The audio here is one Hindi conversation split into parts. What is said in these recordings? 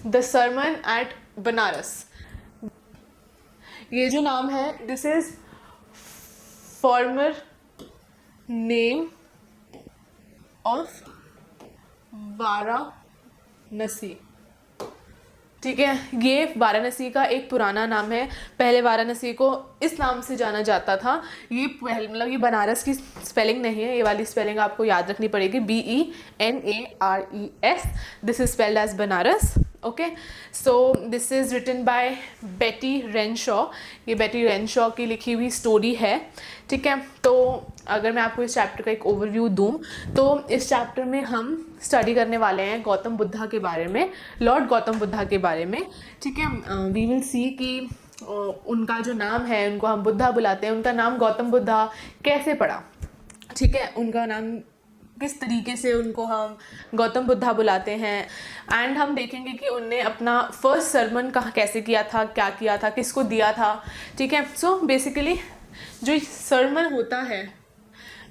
The Sarman eight Banaras. ये जो नाम है, this is farmer name of Varanasi. ठीक है, ये वाराणसी का एक पुराना नाम है। पहले वाराणसी को इस नाम से जाना जाता था। ये पहले मतलब ये बनारस की स्पेलिंग नहीं है, ये वाली स्पेलिंग आपको याद रखनी पड़ेगी, BENARES। This is spelled as Banaras. Okay, so this is written by Betty Renshaw. ये बेटी रेनशॉ की लिखी हुई स्टोरी है। ठीक है, तो अगर मैं आपको इस चैप्टर का एक ओवरव्यू दूं तो इस चैप्टर में हम स्टडी करने वाले हैं गौतम बुद्धा के बारे में, लॉर्ड गौतम बुद्धा के बारे में। ठीक है, वी विल सी कि उनका जो नाम है, उनको हम बुद्धा बुलाते हैं, उनका नाम गौतम बुद्धा कैसे पड़ा। ठीक है, उनका नाम किस तरीके से उनको हम गौतम बुद्धा बुलाते हैं। एंड हम देखेंगे कि उनने अपना फर्स्ट सरमन कहाँ कैसे किया था, क्या किया था, किसको दिया था। ठीक है, सो बेसिकली जो सरमन होता है,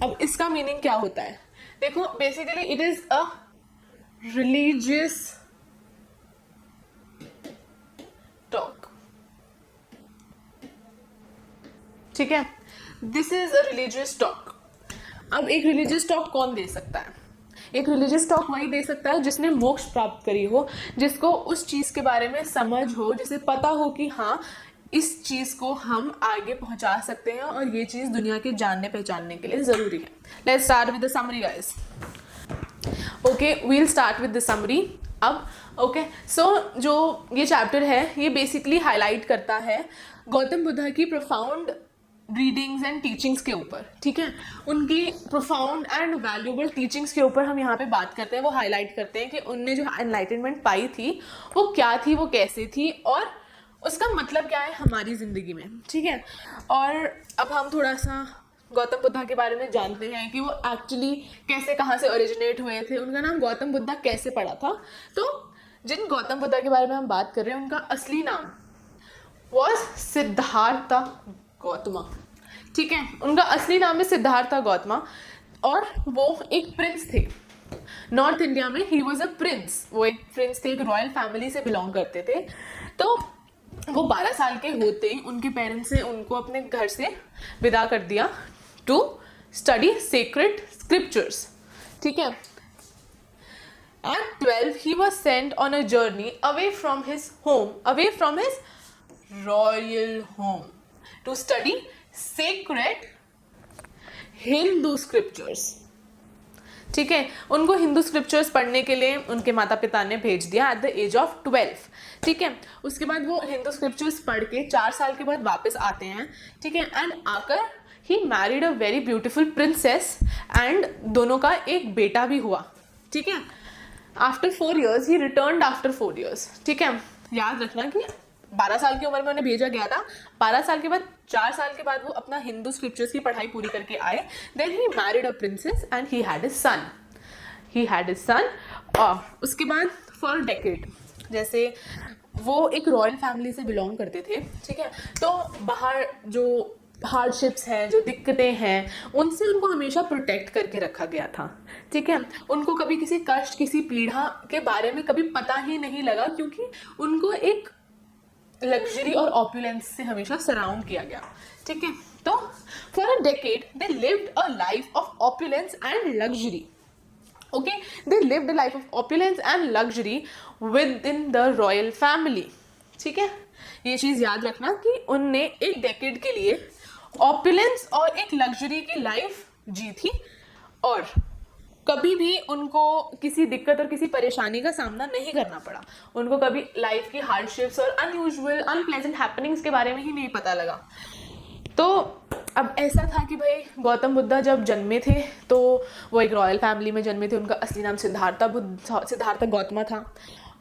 अब इसका मीनिंग क्या होता है, देखो basically it is a religious talk. ठीक है, this is a religious talk. अब एक रिलीजियस टॉक कौन दे सकता है? एक रिलीजियस टॉक वही दे सकता है जिसने मोक्ष प्राप्त करी हो, जिसको उस चीज के बारे में समझ हो, जिसे पता हो कि हाँ इस चीज को हम आगे पहुंचा सकते हैं और ये चीज दुनिया के जानने पहचानने के लिए जरूरी है। Let's start with the summary guys. Okay, we'll start with the summary अब। ओके, सो जो ये चैप्टर है ये बेसिकली हाईलाइट करता है गौतम बुद्धा की प्रोफाउंड रीडिंग्स एंड टीचिंग्स के ऊपर। ठीक है, उनकी प्रोफाउंड एंड वैल्यूएबल टीचिंग्स के ऊपर हम यहाँ पे बात करते हैं, वो हाईलाइट करते हैं कि उनने जो एनलाइटनमेंट पाई थी वो क्या थी, वो कैसे थी और उसका मतलब क्या है हमारी ज़िंदगी में। ठीक है, और अब हम थोड़ा सा गौतम बुद्धा के बारे में जानते हैं कि वो एक्चुअली कैसे, कहाँ से ओरिजिनेट हुए थे, उनका नाम गौतम बुद्धा कैसे पड़ा था। तो जिन गौतम बुद्धा के बारे में हम बात कर रहे हैं उनका असली नाम वॉज सिद्धार्थ गौतमा। ठीक है, उनका असली नाम है सिद्धार्थ गौतमा और वो एक प्रिंस थे नॉर्थ इंडिया में। ही वॉज अ प्रिंस, वो एक प्रिंस थे, एक रॉयल फैमिली से बिलोंग करते थे। तो वो 12 साल के होते ही उनके पेरेंट्स ने उनको अपने घर से विदा कर दिया टू स्टडी सेक्रेड स्क्रिप्चर्स। ठीक है, eight 12 he was sent on a journey away from his home, away from his royal home to study sacred Hindu scriptures। ठीक है, उनको हिंदू स्क्रिप्चर्स पढ़ने के लिए उनके माता पिता ने भेज दिया एट द एज ऑफ 12। ठीक है, उसके बाद वो हिंदू स्क्रिप्चर्स पढ़ के 4 साल के बाद वापस आते हैं। ठीक है, एंड आकर he married a very beautiful princess and दोनों का एक बेटा भी हुआ। ठीक है, आफ्टर 4 years ही रिटर्न्ड आफ्टर 4 years। ठीक है, याद रखना कि 12 साल की उम्र में उन्हें भेजा गया था, 12 साल के बाद 4 साल के बाद वो अपना हिंदू स्क्रिप्चर्स की पढ़ाई पूरी करके आए। Then he married a princess and he had a son. और उसके बाद फॉर डेकेड, जैसे वो एक रॉयल फैमिली से बिलोंग करते थे। ठीक है, तो बाहर जो हार्डशिप्स हैं, जो दिक्कतें हैं, उनसे उनको हमेशा प्रोटेक्ट करके रखा गया था। ठीक है, उनको कभी किसी कष्ट, किसी पीड़ा के बारे में कभी पता ही नहीं लगा क्योंकि उनको एक लग्जरी और ऑपुलेंस से हमेशा सराउंड किया गया। ठीक है, तो for a decade they lived a life of opulence and luxury. Okay, they lived a life of opulence and luxury with in the royal family. ठीक है, ये चीज याद रखना कि उनने एक डेकेड के लिए ऑपुलेंस और एक लग्जरी की लाइफ जी थी और कभी भी उनको किसी दिक्कत और किसी परेशानी का सामना नहीं करना पड़ा। उनको कभी लाइफ की हार्डशिप्स और अनयूजुअल अनप्लेजेंट हैपनिंग्स के बारे में ही नहीं पता लगा। तो अब ऐसा था कि भाई गौतम बुद्धा जब जन्मे थे तो वो एक रॉयल फैमिली में जन्मे थे। उनका असली नाम सिद्धार्थ गौतमा था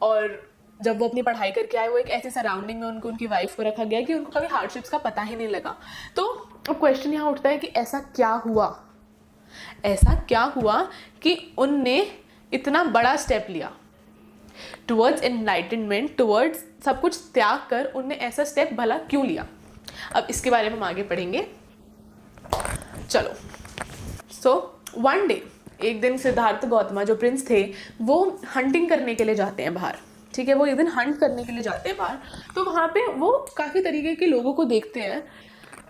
और जब वो अपनी पढ़ाई करके आए वो एक ऐसे सराउंडिंग में उनको उनकी वाइफ को रखा गया कि उनको कभी हार्डशिप्स का पता ही नहीं लगा। तो अब क्वेश्चन यहाँ उठता है कि ऐसा क्या हुआ कि उनने इतना बड़ा स्टेप लिया टुवर्ड्स एनलाइटनमेंट, टुवर्ड्स सब कुछ त्याग कर उनने ऐसा स्टेप भला क्यों लिया। अब इसके बारे में हम आगे पढ़ेंगे। चलो, सो वन डे, एक दिन सिद्धार्थ गौतमा जो प्रिंस थे वो हंटिंग करने के लिए जाते हैं बाहर। ठीक है, वो एक दिन हंट करने के लिए जाते हैं बाहर, तो वहाँ पे वो काफ़ी तरीके के लोगों को देखते हैं।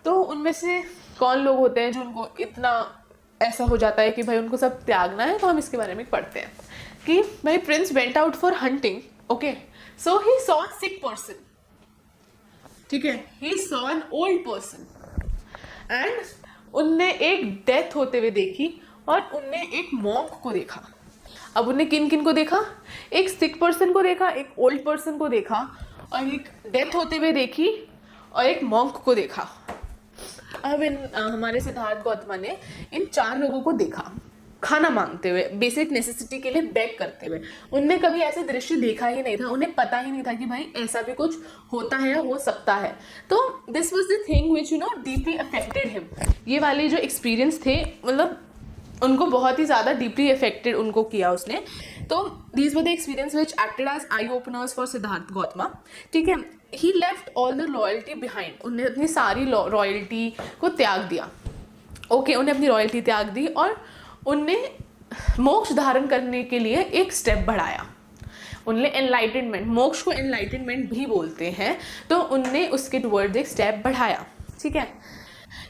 तो उनमें से कौन लोग होते हैं जो उनको इतना ऐसा हो जाता है कि भाई उनको सब त्यागना है। तो हम इसके बारे में पढ़ते हैं कि भाई Prince went out for hunting, okay, so he saw sick person, ठीक है, he saw an old person and उनने एक डेथ होते हुए देखी और उनने एक मॉन्क को देखा। अब उनने किन किन को देखा? एक सिक पर्सन को देखा, एक ओल्ड पर्सन को देखा और एक डेथ होते हुए देखी और एक मॉन्क को देखा। अब हमारे सिद्धार्थ गौतम ने इन 4 लोगों को देखा खाना मांगते हुए, बेसिक नेसेसिटी के लिए बेग करते हुए। उनने कभी ऐसे दृश्य देखा ही नहीं था, उन्हें पता ही नहीं था कि भाई ऐसा भी कुछ होता है या हो सकता है। तो this was the thing which deeply affected him. ये वाले जो एक्सपीरियंस थे, मतलब उनको बहुत ही ज़्यादा डीपली अफेक्टेड उनको किया उसने। तो these were the experience which acted as eye openers for Siddhartha Gautam, ठीक है। He left all the royalty behind, उन्हें अपनी सारी रॉयल्टी को त्याग दिया, ओके, उन्हें अपनी रॉयल्टी त्याग दी और उनने मोक्ष धारण करने के लिए एक स्टेप बढ़ाया। उनने एनलाइटनमेंट, मोक्ष को एनलाइटनमेंट भी बोलते हैं, तो उनने उसके टुवर्ड्स एक स्टेप बढ़ाया, ठीक है।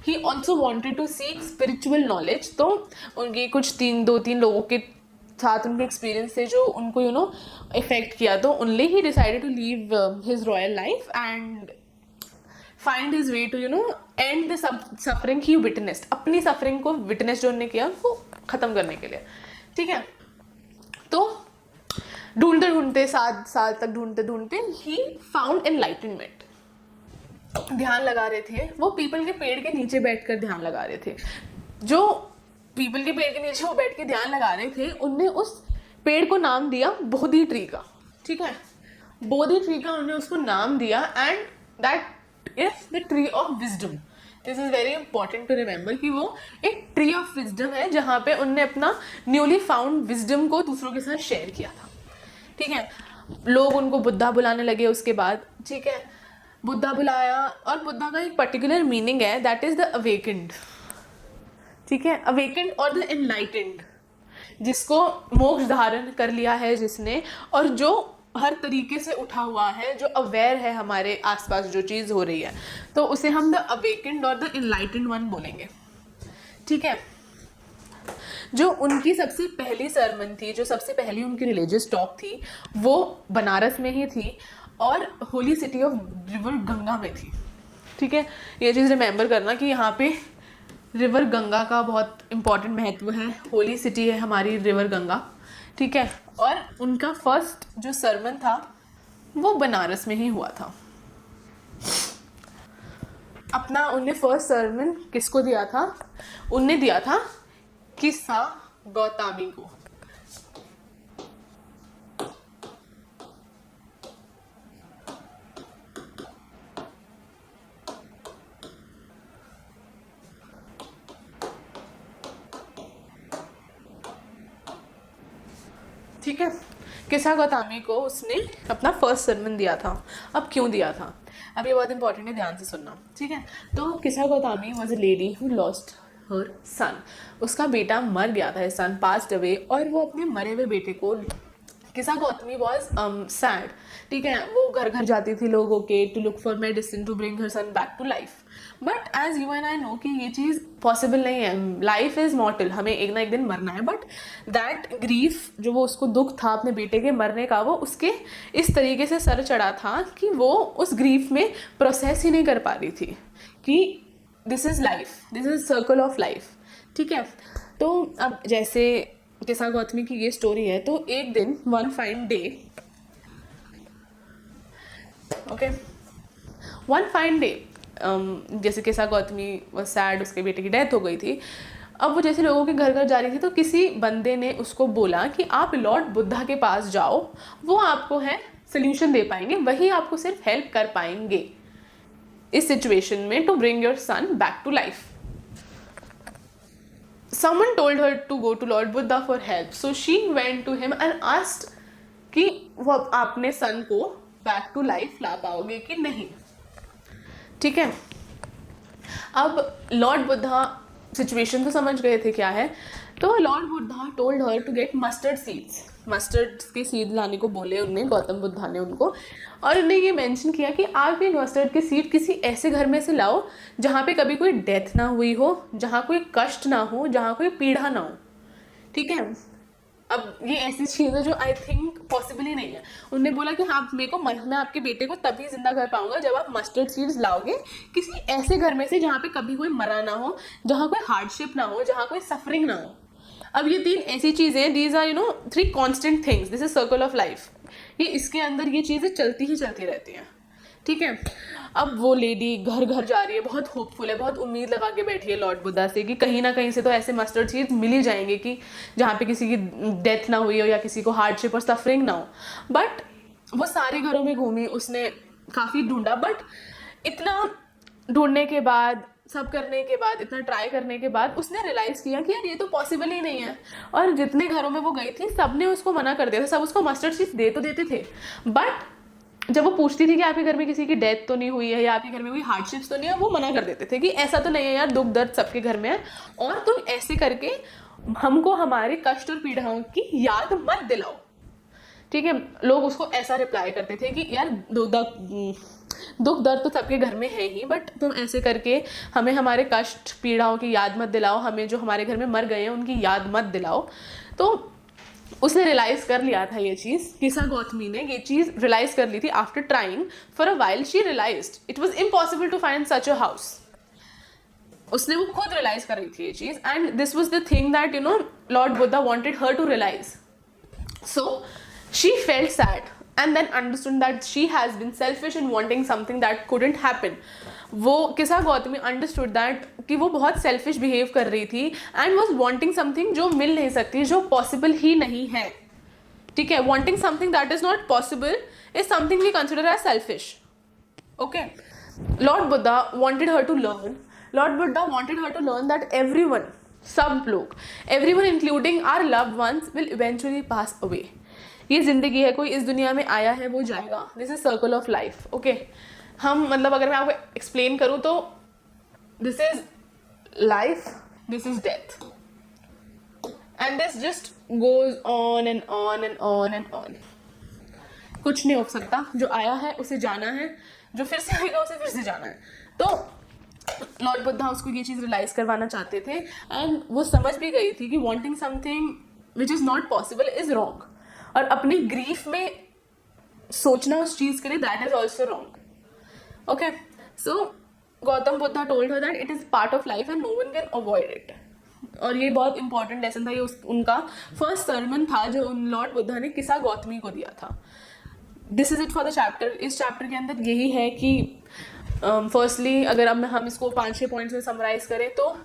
He also wanted to seek spiritual knowledge, तो उनके कुछ 2-3 लोगों के साथ उनके एक्सपीरियंस थे जो उनको इफेक्ट किया। तो only he decided to leave his royal life and find his way to end the suffering he witnessed, अपनी सफरिंग को विटनेस जो उन्होंने किया वो खत्म करने के लिए, ठीक है। तो ढूंढते ढूंढते 7 साल तक ढूंढते ही फाउंड एनलाइटनमेंट। ध्यान लगा रहे थे वो, पीपल के पेड़ के नीचे बैठकर ध्यान लगा रहे थे। जो पीपल के पेड़ के नीचे वो बैठ के ध्यान लगा रहे थे, उनने उस पेड़ को नाम दिया बोधि ट्री का, ठीक है, बोधि ट्री का उन्होंने उसको नाम दिया and that is the tree of wisdom. This is very important to remember कि वो एक ट्री ऑफ विजडम है जहाँ पे उनने अपना न्यूली फाउंड विजडम को दूसरों के साथ शेयर किया था, ठीक है। लोग उनको बुद्धा बुलाने लगे उसके बाद, ठीक है, बुद्धा बुलाया और बुद्धा का एक पर्टिकुलर मीनिंग है, दैट इज द अवेकेंड, ठीक है, अवेकेंड और द एनलाइटेंड, जिसको मोक्ष धारण कर लिया है जिसने, और जो हर तरीके से उठा हुआ है, जो अवेयर है हमारे आसपास जो चीज़ हो रही है, तो उसे हम द अवेकेंड और द एनलाइटेंड वन बोलेंगे, ठीक है। जो उनकी सबसे पहली सरमन थी, जो सबसे पहली उनकी रिलीजियस टॉक थी, वो बनारस में ही थी और holy city of river Ganga में थी, ठीक है। ये चीज़ रिमेंबर करना कि यहाँ पे रिवर गंगा का बहुत इम्पॉर्टेंट महत्व है। होली सिटी है हमारी रिवर गंगा, ठीक है। और उनका फर्स्ट जो सरमन था वो बनारस में ही हुआ था। अपना उनने फर्स्ट सरमन किसको दिया था? उनने दिया था किस्सा गौतमी को, ठीक है। किस्सा गौतमी को उसने अपना फर्स्ट सरमन दिया था। अब क्यों दिया था? अब ये बहुत इंपॉर्टेंट है, ध्यान से सुनना, ठीक है। तो किस्सा Gautami was a lady who lost her son, उसका बेटा मर गया था, सन पास्ड अवे, और वो अपने मरे हुए बेटे को, किस्सा गौतमी वॉज सैड, ठीक है। वो घर घर जाती थी लोगों के to look for medicine to bring her son back to life, but as you and I know कि ये चीज़ पॉसिबल नहीं है। लाइफ इज मॉर्टल, हमें एक ना एक दिन मरना है, बट दैट ग्रीफ जो वो उसको दुख था अपने बेटे के मरने का, वो उसके इस तरीके से सर चढ़ा था कि वो उस ग्रीफ में प्रोसेस ही नहीं कर पा रही थी कि this is life, this is circle of life, ठीक है। तो अब जैसे किस्सा गौतमी की ये स्टोरी है, तो एक दिन one fine day, okay, one fine day, जैसे किस्सा गौतमी वो सैड, उसके बेटे की डेथ हो गई थी। अब वो जैसे लोगों के घर घर जा रही थी, तो किसी बंदे ने उसको बोला कि आप लॉर्ड बुद्धा के पास जाओ, वो आपको है सोल्यूशन दे पाएंगे, वही आपको सिर्फ हेल्प कर पाएंगे इस सिचुएशन में to bring your son back to life. Someone told her to go to Lord Buddha for help, so she went to him and asked कि वो अपने सन को बैक टू लाइफ ला पाओगे कि नहीं, ठीक है। अब लॉर्ड बुद्धा सिचुएशन तो समझ गए थे क्या है, तो Lord Buddha told her to get mustard seeds, mustard के सीड लाने को बोले उनने, गौतम बुद्धा ने उनको, और उन्हें ये मेंशन किया कि आप ये मस्टर्ड के सीड किसी ऐसे घर में से लाओ जहाँ पे कभी कोई डेथ ना हुई हो, जहाँ कोई कष्ट ना हो, जहाँ कोई पीड़ा ना हो, ठीक है। अब ये ऐसी चीज़ है जो आई थिंक पॉसिबल ही नहीं है। उन्होंने बोला कि हाँ मेरे को मैं आपके बेटे को तभी जिंदा कर पाऊंगा जब आप मस्टर्ड सीड्स लाओगे किसी ऐसे घर में से जहाँ पे कभी कोई मरा ना हो, जहाँ कोई हार्डशिप ना हो, जहाँ कोई सफरिंग ना हो। अब ये 3 ऐसी चीज़ें, these are 3 constant things, this is circle of life. ये इसके अंदर ये चीज़ें चलती ही चलती रहती हैं, ठीक है। अब वो लेडी घर घर जा रही है, बहुत होपफुल है, बहुत उम्मीद लगा के बैठी है लॉर्ड बुद्धा से कि कहीं ना कहीं से तो ऐसे मस्टर्ड सीड्स मिल ही जाएंगे कि जहाँ पे किसी की डेथ ना हुई हो या किसी को हार्डशिप और सफरिंग ना हो। बट वो सारे घरों में घूमी, उसने काफ़ी ढूंढा, बट इतना ढूंढने के बाद, सब करने के बाद, इतना ट्राई करने के बाद उसने रियलाइज़ किया कि यार ये तो पॉसिबल ही नहीं है। और जितने घरों में वो गई थी सब ने उसको मना कर दिया था, सब उसको मस्टर्ड सीड्स दे तो देते थे, बट जब वो पूछती थी कि आपके घर में किसी की डेथ तो नहीं हुई है या आपके घर में कोई हार्डशिप्स तो नहीं है, वो मना कर देते थे कि ऐसा तो नहीं है यार, दुख दर्द सबके घर में है और तुम ऐसे करके हमको हमारे कष्ट और पीड़ाओं की याद मत दिलाओ, ठीक है। लोग उसको ऐसा रिप्लाई करते थे कि यार दुख दर्द तो सबके घर में है ही, बट तुम ऐसे करके हमें हमारे कष्ट पीड़ाओं की याद मत दिलाओ, हमें जो हमारे घर में मर गए हैं उनकी याद मत दिलाओ। तो उसने रियलाइज कर लिया था ये चीज़, किसा गौतमी ने ये चीज़ रियलाइज कर ली थी। After trying for a while she realised it was impossible to find such a house. उसने वो खुद रियलाइज कर रही थी ये चीज़, and this was the thing that lord Buddha wanted her to realise. So she felt sad and then understood that she has been selfish in wanting something that couldn't happen. वो किसा गौतमी अंडरस्टूड दैट कि वो बहुत सेल्फिश बिहेव कर रही थी एंड वॉज वॉन्टिंग समथिंग जो मिल नहीं सकती, जो पॉसिबल ही नहीं है, ठीक है। Wanting something that is not possible is something we consider as selfish, okay. Lord Buddha wanted her to learn that everyone, सब लोग, everyone including our loved ones will eventually pass away. ये जिंदगी है, कोई इस दुनिया में आया है वो जाएगा, this is circle of life, okay. हम मतलब अगर मैं आपको एक्सप्लेन करूं तो this is life, this is death, and this just goes on and on and on and on. कुछ नहीं हो सकता, जो आया है उसे जाना है, जो फिर से आएगा उसे फिर से जाना है। तो लॉर्ड बुद्धा उसको ये चीज़ रियलाइज करवाना चाहते थे, एंड वो समझ भी गई थी कि wanting something which is not possible is wrong, और अपनी ग्रीफ में सोचना उस चीज़ के लिए that is also wrong, okay. So Gautam Buddha told her that it is part of life and no one can avoid it. और ये बहुत इंपॉर्टेंट लेसन था, ये उनका फर्स्ट सर्मन था जो उन लॉर्ड बुद्धा ने किसा गौतमी को दिया था। This is it for the chapter. इस चैप्टर के अंदर यही है कि फर्स्टली अगर अब हम इसको 5-6 पॉइंट्स में समराइज करें तो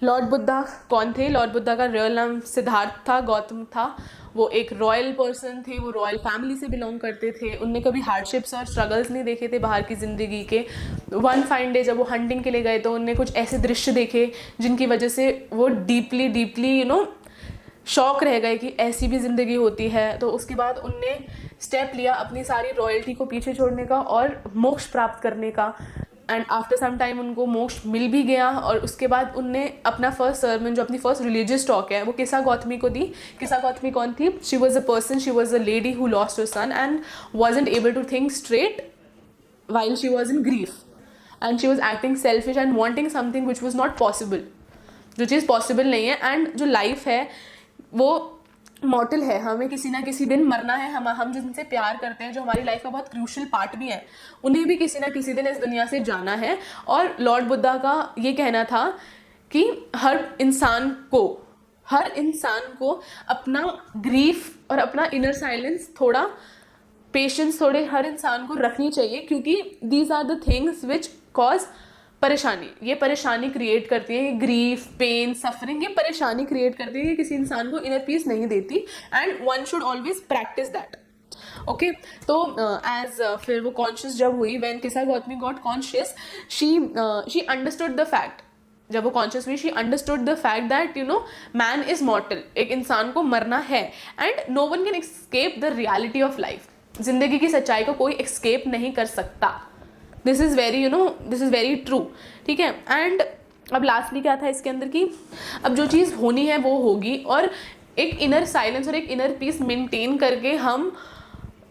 लॉर्ड बुद्धा कौन थे। लॉर्ड बुद्धा का रियल नाम सिद्धार्थ था, गौतम था। वो एक रॉयल पर्सन थे, वो रॉयल फैमिली से बिलोंग करते थे। उनने कभी हार्डशिप्स और स्ट्रगल्स नहीं देखे थे बाहर की ज़िंदगी के। वन फाइन डे जब वो हंटिंग के लिए गए तो उनने कुछ ऐसे दृश्य देखे जिनकी वजह से वो डीपली शौक रह गए कि ऐसी भी ज़िंदगी होती है। तो उसके बाद उनने स्टेप लिया अपनी सारी रॉयल्टी को पीछे छोड़ने का और मोक्ष प्राप्त करने का। एंड आफ्टर सम टाइम उनको मोक्ष मिल भी गया। और उसके बाद उनने अपना फर्स्ट सर्मन, जो अपनी फर्स्ट रिलीजियस टॉक है, वो किसा गौतमी को दी। किसा गौतमी कौन थी? She was a person, she was a lady who lost her son and wasn't able to think straight while she was in grief, and she was acting selfish and wanting something which was not possible, जो चीज़ पॉसिबल नहीं है। एंड जो लाइफ है वो मॉर्टल है, हमें किसी ना किसी दिन मरना है। हम जिनसे प्यार करते हैं, जो हमारी लाइफ का बहुत क्रूशल पार्ट भी है, उन्हें भी किसी ना किसी दिन इस दुनिया से जाना है। और लॉर्ड बुद्धा का ये कहना था कि हर इंसान को अपना ग्रीफ और अपना इनर साइलेंस, थोड़ा पेशेंस थोड़े हर इंसान को रखनी चाहिए, क्योंकि these are the things which cause परेशानी। ये परेशानी क्रिएट करती है, ग्रीफ, पेन, सफरिंग, ये परेशानी क्रिएट करती है, किसी इंसान को इनर पीस नहीं देती। And one should always practice that, okay. तो एज फिर वो कॉन्शियस जब हुई, when Kisa Gotami got conscious, she understood the fact. जब वो कॉन्शियस हुई, she understood the fact that man is mortal, एक इंसान को मरना है। And no one can escape the reality of life, जिंदगी की सच्चाई को कोई एक्सकेप नहीं कर सकता। दिस इज़ वेरी ट्रू, ठीक है। एंड अब लास्टली क्या था इसके अंदर की, अब जो चीज़ होनी है वो होगी, और एक इनर साइलेंस और एक इनर पीस मेंटेन करके हम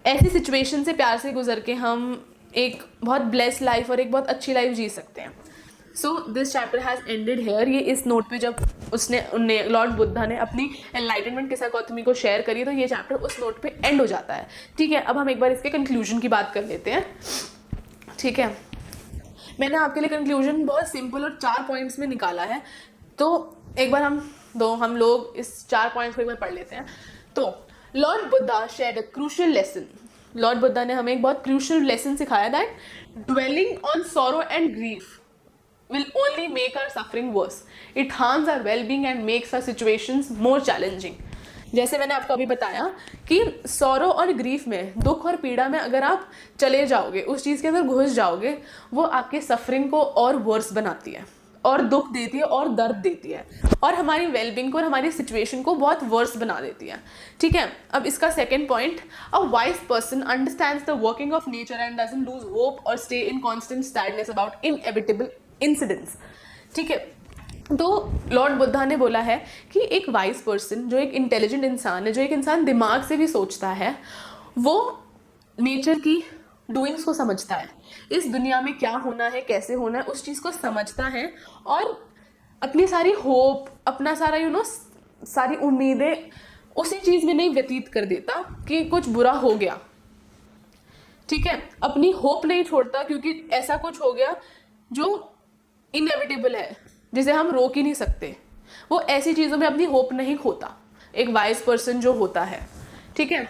ऐसी सिचुएशन से प्यार से गुजर के हम एक बहुत ब्लेस्ड लाइफ और एक बहुत अच्छी लाइफ जी सकते हैं. So this chapter has ended here. ये इस नोट पे जब उनने लॉर्ड बुद्धा ने अपनी एनलाइटनमेंट के साथ गौतमी को शेयर करी तो ये चैप्टर उस नोट पे एंड हो जाता है. ठीक है, अब हम एक बार इसके कंक्लूजन की बात कर लेते हैं. ठीक है, मैंने आपके लिए कंक्लूजन बहुत सिंपल और 4 पॉइंट्स में निकाला है. तो एक बार हम लोग इस 4 पॉइंट्स को एक बार पढ़ लेते हैं. तो Lord Buddha shared a crucial lesson. Lord Buddha ने हमें एक बहुत क्रूशियल लेसन सिखाया that dwelling on sorrow and grief will only make our suffering worse. It harms our well-being and makes our situations more challenging. जैसे मैंने आपको अभी बताया कि सॉरो और ग्रीफ में, दुख और पीड़ा में अगर आप चले जाओगे, उस चीज़ के अंदर घुस जाओगे, वो आपके सफरिंग को और वर्स बनाती है और दुख देती है और दर्द देती है और हमारी वेलबींग को और हमारी सिचुएशन को बहुत वर्स बना देती है. ठीक है, अब इसका second point, a wise person understands the working of nature and doesn't lose hope और stay in constant sadness about inevitable incidents. ठीक है, तो लॉर्ड बुद्धा ने बोला है कि एक वाइज पर्सन, जो एक इंटेलिजेंट इंसान है, जो एक इंसान दिमाग से भी सोचता है, वो नेचर की डूइंग्स को समझता है, इस दुनिया में क्या होना है, कैसे होना है, उस चीज़ को समझता है और अपनी सारी होप, अपना सारा सारी उम्मीदें उसी चीज़ में नहीं व्यतीत कर देता कि कुछ बुरा हो गया. ठीक है, अपनी होप नहीं छोड़ता क्योंकि ऐसा कुछ हो गया जो इनएविटेबल है, जिसे हम रोक ही नहीं सकते. वो ऐसी चीज़ों में अपनी होप नहीं खोता, एक वाइज पर्सन जो होता है. ठीक है,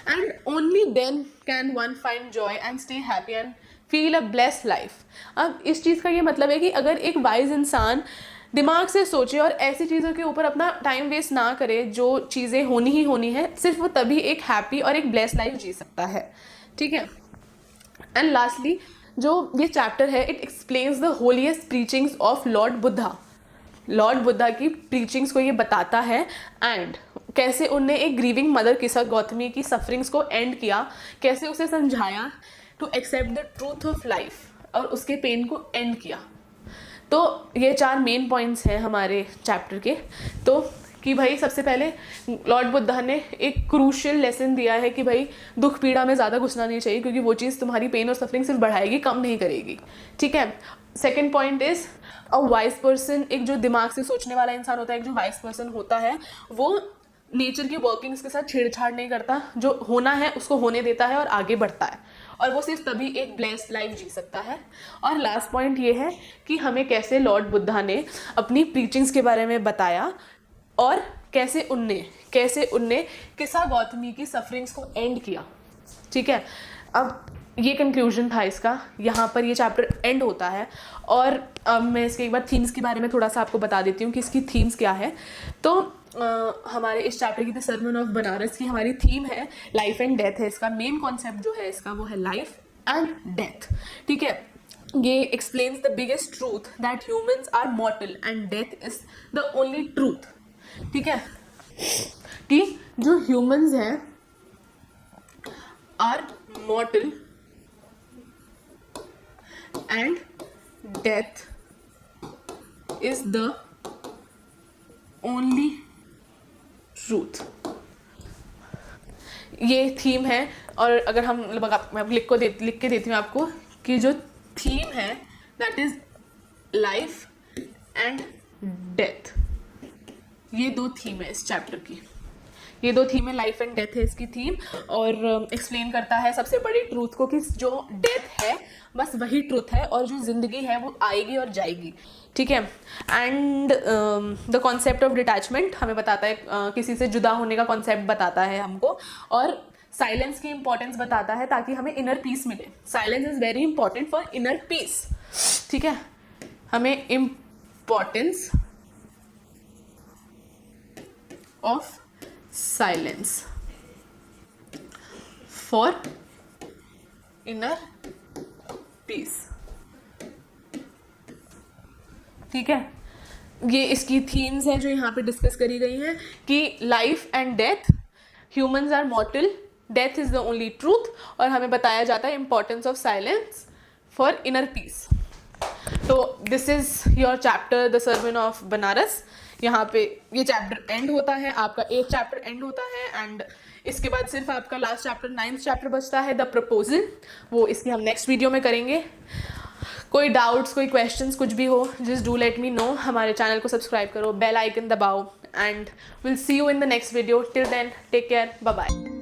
and only then can one find joy and stay happy and feel a blessed life. अब इस चीज़ का ये मतलब है कि अगर एक वाइज इंसान दिमाग से सोचे और ऐसी चीज़ों के ऊपर अपना टाइम वेस्ट ना करे जो चीज़ें होनी ही होनी है, सिर्फ वो तभी एक हैप्पी और एक ब्लेस्ड लाइफ जी सकता है. ठीक है, एंड लास्टली जो ये चैप्टर है, it explains the holiest preachings of Lord Buddha. Lord Buddha की प्रीचिंग्स को ये बताता है एंड कैसे उनने एक ग्रीविंग मदर के साथ गौतमी की सफरिंग्स को एंड किया, कैसे उसे समझाया to accept the truth of life और उसके पेन को एंड किया. तो ये 4 मेन पॉइंट्स हैं हमारे चैप्टर के. तो कि भाई सबसे पहले लॉर्ड बुद्धा ने एक क्रूशियल लेसन दिया है कि भाई दुख पीड़ा में ज़्यादा घुसना नहीं चाहिए क्योंकि वो चीज़ तुम्हारी पेन और सफरिंग सिर्फ बढ़ाएगी, कम नहीं करेगी. ठीक है, second point is a wise person, एक जो दिमाग से सोचने वाला इंसान होता है, एक जो वाइज पर्सन होता है, वो नेचर की वर्किंग्स के साथ छेड़छाड़ नहीं करता, जो होना है उसको होने देता है और आगे बढ़ता है, और वो सिर्फ तभी एक ब्लेस्ड लाइफ जी सकता है. और लास्ट पॉइंट ये है कि हमें कैसे लॉर्ड बुद्धा ने अपनी प्रीचिंग्स के बारे में बताया और कैसे उनने किस्सा गौतमी की सफरिंग्स को एंड किया. ठीक है, अब ये कंक्लूजन था इसका, यहाँ पर ये चैप्टर एंड होता है. और अब मैं इसके एक बार थीम्स के बारे में थोड़ा सा आपको बता देती हूँ कि इसकी थीम्स क्या है. तो हमारे इस चैप्टर की द सर्मन ऑफ बनारस की हमारी थीम है लाइफ एंड डेथ है. इसका मेन कॉन्सेप्ट जो है इसका वो है लाइफ एंड डेथ. ठीक है, ये explains the biggest truth that humans are mortal and death is the only truth. ठीक है, कि जो ह्यूमंस हैं are mortal and death is the only truth. ये थीम है. और अगर हम मैं लिख के देती हूँ आपको कि जो थीम है that is life and death. ये 2 थीम है इस चैप्टर की, ये 2 थीम है, लाइफ एंड डेथ है इसकी थीम. और एक्सप्लेन करता है सबसे बड़ी ट्रूथ को कि जो डेथ है बस वही ट्रूथ है और जो ज़िंदगी है वो आएगी और जाएगी. ठीक है, and the concept of detachment हमें बताता है, किसी से जुदा होने का कॉन्सेप्ट बताता है हमको, और साइलेंस की इंपॉर्टेंस बताता है ताकि हमें इनर पीस मिले. Silence is very important for inner piece. ठीक है, हमें importance of silence for inner piece. ठीक है, ये इसकी थीम्स हैं जो यहाँ पे डिस्कस करी गई हैं कि life and death, humans are mortal, death is the only truth, और हमें बताया जाता है importance of silence for inner peace. तो this is your chapter the sermon of Banaras. यहाँ पे ये चैप्टर एंड होता है, आपका 8th चैप्टर एंड होता है एंड इसके बाद सिर्फ आपका लास्ट चैप्टर 9th चैप्टर बचता है, द प्रपोजल। वो इसकी हम नेक्स्ट वीडियो में करेंगे। कोई डाउट्स, कोई क्वेश्चंस, कुछ भी हो, just do let me know. हमारे चैनल को सब्सक्राइब करो, बेल आइकन दबाओ and we'll see you in the next video. Till then take care, bye bye.